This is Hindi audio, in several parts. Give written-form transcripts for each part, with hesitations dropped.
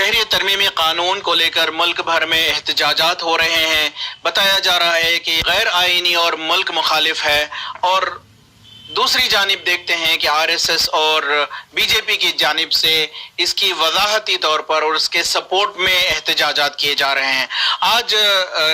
शहरी तरमीमी कानून को लेकर मुल्क भर में एहतजाजात हो रहे हैं। बताया जा रहा है कि गैर आईनी और मुल्क मुखालिफ है। और दूसरी जानिब देखते हैं कि आरएसएस और बीजेपी की जानिब से इसकी वजाहती तौर पर और उसके सपोर्ट में एहतजाजात किए जा रहे हैं। आज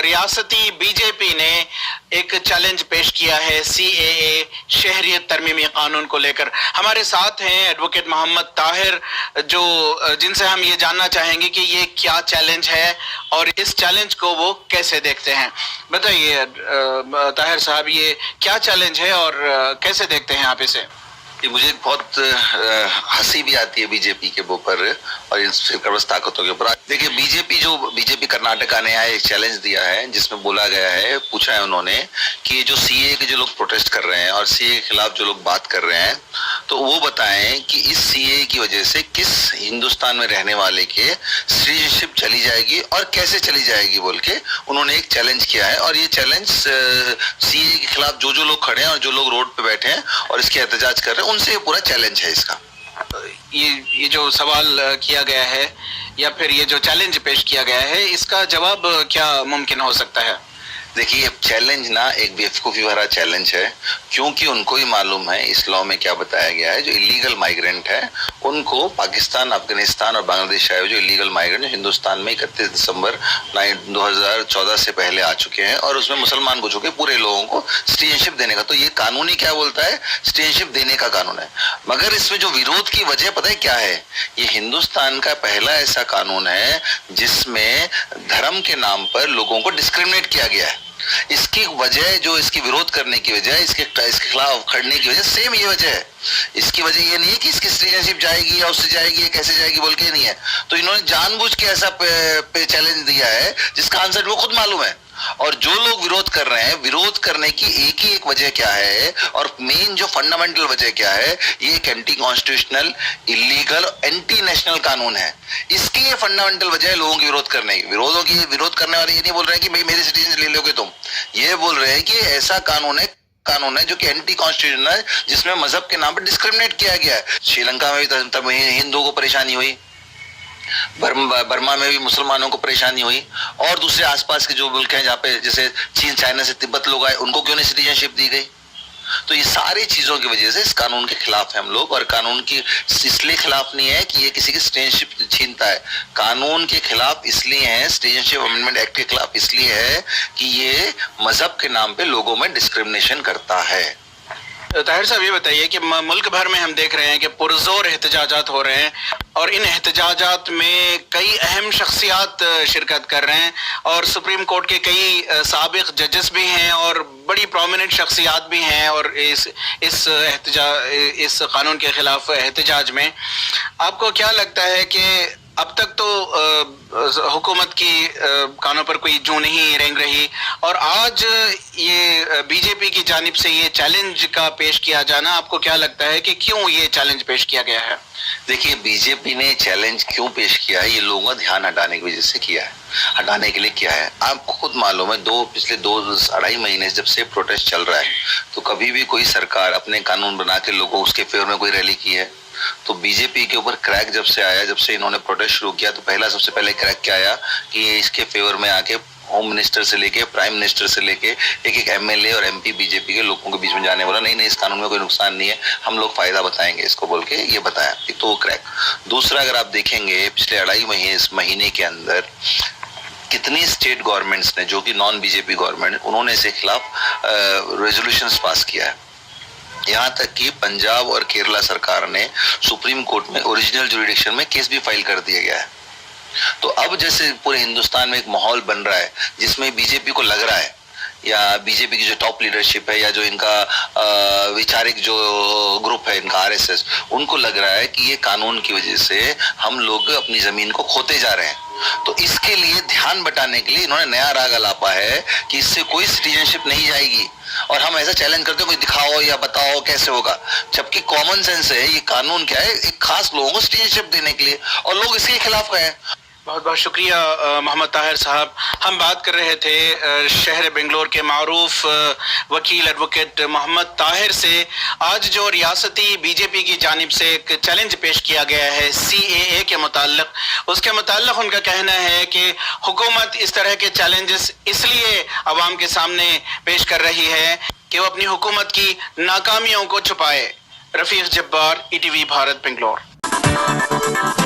रियासती बीजेपी ने एक चैलेंज पेश किया है सीएए शहरियत तरमीमी कानून को लेकर। हमारे साथ हैं एडवोकेट मोहम्मद ताहिर, जो जिनसे हम ये जानना चाहेंगे कि ये क्या चैलेंज है और इस चैलेंज को वो कैसे देखते हैं। बताइए ताहिर साहब, ये क्या चैलेंज है और कैसे देखते हैं आप इसे? मुझे बहुत हंसी भी आती है बीजेपी के ऊपर और इन फिरकावार ताकतों के ऊपर। देखिए, बीजेपी कर्नाटका ने एक चैलेंज दिया है जिसमें बोला गया है, पूछा है उन्होंने कि जो सीए के जो लोग प्रोटेस्ट कर रहे हैं और सीए के खिलाफ जो लोग बात कर रहे हैं, तो वो बताएं कि इस सीए की वजह से किस हिंदुस्तान में रहने वाले के सिटीजनशिप चली जाएगी और कैसे चली जाएगी बोल के उन्होंने एक चैलेंज किया है। और ये चैलेंज सीए के खिलाफ जो लोग खड़े हैं और जो लोग रोड पे बैठे हैं और इसके एहतजाज कर रहे हैं, उनसे पूरा चैलेंज है इसका। ये जो सवाल किया गया है या फिर ये जो चैलेंज पेश किया गया है, इसका जवाब क्या मुमकिन हो सकता है? देखिए, चैलेंज ना एक बेवकूफ़ी भरा चैलेंज है, क्योंकि उनको ही मालूम है इस लॉ में क्या बताया गया है। जो इलीगल माइग्रेंट है उनको पाकिस्तान, अफगानिस्तान और बांग्लादेश आए जो इलीगल माइग्रेंट हिंदुस्तान में 31 दिसंबर 2014 से पहले आ चुके हैं और उसमें मुसलमान को चुके पूरे लोगों को सिटीजनशिप देने का, तो ये कानून ही क्या बोलता है, सिटीजनशिप देने का कानून है। मगर इसमें जो विरोध की वजह पता है क्या है? ये हिंदुस्तान का पहला ऐसा कानून है जिसमें धर्म के नाम पर लोगों को डिस्क्रिमिनेट किया गया है। इसकी वजह, जो इसकी विरोध करने की वजह, इसके खिलाफ खड़ने की वजह सेम ये वजह है। इसकी वजह ये नहीं है कि इसकी सिटीजनशिप जाएगी या उससे जाएगी या कैसे जाएगी बोल के नहीं है। तो इन्होंने जानबूझ के ऐसा पे चैलेंज दिया है जिसका आंसर वो खुद मालूम है। और जो लोग विरोध कर रहे हैं, विरोध करने की एक ही एक वजह क्या है और मेन जो फंडामेंटल वजह क्या है, ये एक anti constitutional, illegal, anti national कानून है। इसकी ये फंडामेंटल वजह है लोगों की विरोध करने की। विरोध करने वाले ये नहीं बोल रहे हैं कि भाई मेरी सिटीजन ले लोगे तुम, ये बोल रहे हैं कि ऐसा कानून है जो कि एंटी कॉन्स्टिट्यूशनल है, जिसमें मजहब के नाम पर डिस्क्रिमिनेट किया गया है। श्रीलंका में भी तब हिंदुओं को परेशानी हुई, बर्मा में भी मुसलमानों को परेशानी हुई, और दूसरे आसपास के जो मुल्क हैं जहाँ पे जैसे चीन, चाइना से तिब्बत लोग आए, उनको क्यों नहीं सिटीजनशिप दी गई? तो ये सारी चीजों की वजह से इस कानून के खिलाफ हैं हम लोग। और कानून की इसलिए खिलाफ नहीं है कि ये किसी की सिटीजनशिप छीनता है, कानून के खिलाफ इसलिए है, सिटीजनशिप अमेंडमेंट एक्ट के खिलाफ इसलिए है कि ये मजहब के नाम पे लोगों में डिस्क्रिमिनेशन करता है। ताहिर साहब, ये बताइए कि मुल्क भर में हम देख रहे हैं कि पुरजोर एहतजाजात हो रहे हैं और इन एहतजाजात में कई अहम शख्सियात शिरकत कर रहे हैं और सुप्रीम कोर्ट के कई साबिक जजेस भी हैं और बड़ी प्रोमिनेंट शख्सियात भी हैं। और इस कानून के खिलाफ एहतजाज में आपको क्या लगता है कि अब तक तो हुकूमत की कानों पर कोई जू नहीं रेंग रही, और आज ये बीजेपी की जानिब से ये चैलेंज का पेश किया जाना, आपको क्या लगता है कि क्यों ये चैलेंज पेश किया गया है? देखिए, बीजेपी ने चैलेंज क्यों पेश किया है, ये लोगों का ध्यान हटाने की वजह से किया है, हटाने के लिए किया है। आपको खुद मालूम है, पिछले 2-2.5 महीने जब से प्रोटेस्ट चल रहा है, तो कभी भी कोई सरकार अपने कानून बना के लोगों उसके फेवर में कोई रैली की है? तो बीजेपी के ऊपर क्रैक जब से आया, जब से इन्होंने प्रोटेस्ट शुरू किया, तो सबसे पहले क्रैक क्या आया कि इसके फेवर में आके होम मिनिस्टर से लेके प्राइम मिनिस्टर से लेके एक एमएलए और एमपी बीजेपी के लोगों के बीच में जाने वाला, नहीं इस कानून में कोई नुकसान नहीं है, हम लोग फायदा बताएंगे इसको बोल के ये बताया। एक तो क्रैक। दूसरा, अगर आप देखेंगे पिछले 2.5 महीने के अंदर कितनी स्टेट गवर्नमेंट्स ने, जो कि नॉन बीजेपी गवर्नमेंट, उन्होंने इसके खिलाफ रेजोल्यूशंस पास किया है। यहाँ तक कि पंजाब और केरला सरकार ने सुप्रीम कोर्ट में ओरिजिनल जुरिडिक्शन में केस भी फाइल कर दिया गया है। तो अब जैसे पूरे हिंदुस्तान में एक माहौल बन रहा है जिसमें बीजेपी को लग रहा है, या बीजेपी की जो टॉप लीडरशिप है या जो इनका वैचारिक जो ग्रुप है इनका आरएसएस, उनको लग रहा है कि ये कानून की वजह से हम लोग अपनी जमीन को खोते जा रहे हैं। तो इसके लिए ध्यान बटाने के लिए इन्होंने नया राग अलापा है कि इससे कोई सिटीजनशिप नहीं जाएगी, और हम ऐसा चैलेंज करते हो, दिखाओ या बताओ कैसे होगा। जबकि कॉमन सेंस है, ये कानून क्या है, एक खास लोगों को सिटीजनशिप देने के लिए, और लोग इसके खिलाफ गए हैं। बहुत बहुत शुक्रिया मोहम्मद ताहिर साहब। हम बात कर रहे थे शहर बेंगलोर के मारूफ वकील एडवोकेट मोहम्मद ताहिर से। आज जो रियासती बीजेपी की जानिब से एक चैलेंज पेश किया गया है CAA के मुताल्लिक, उसके मुताल्लिक उनका कहना है कि हुकूमत इस तरह के चैलेंजेस इसलिए अवाम के सामने पेश कर रही है कि वो अपनी हुकूमत की नाकामियों को छुपाए। रफीक जब्बार, ETV भारत, बेंगलोर।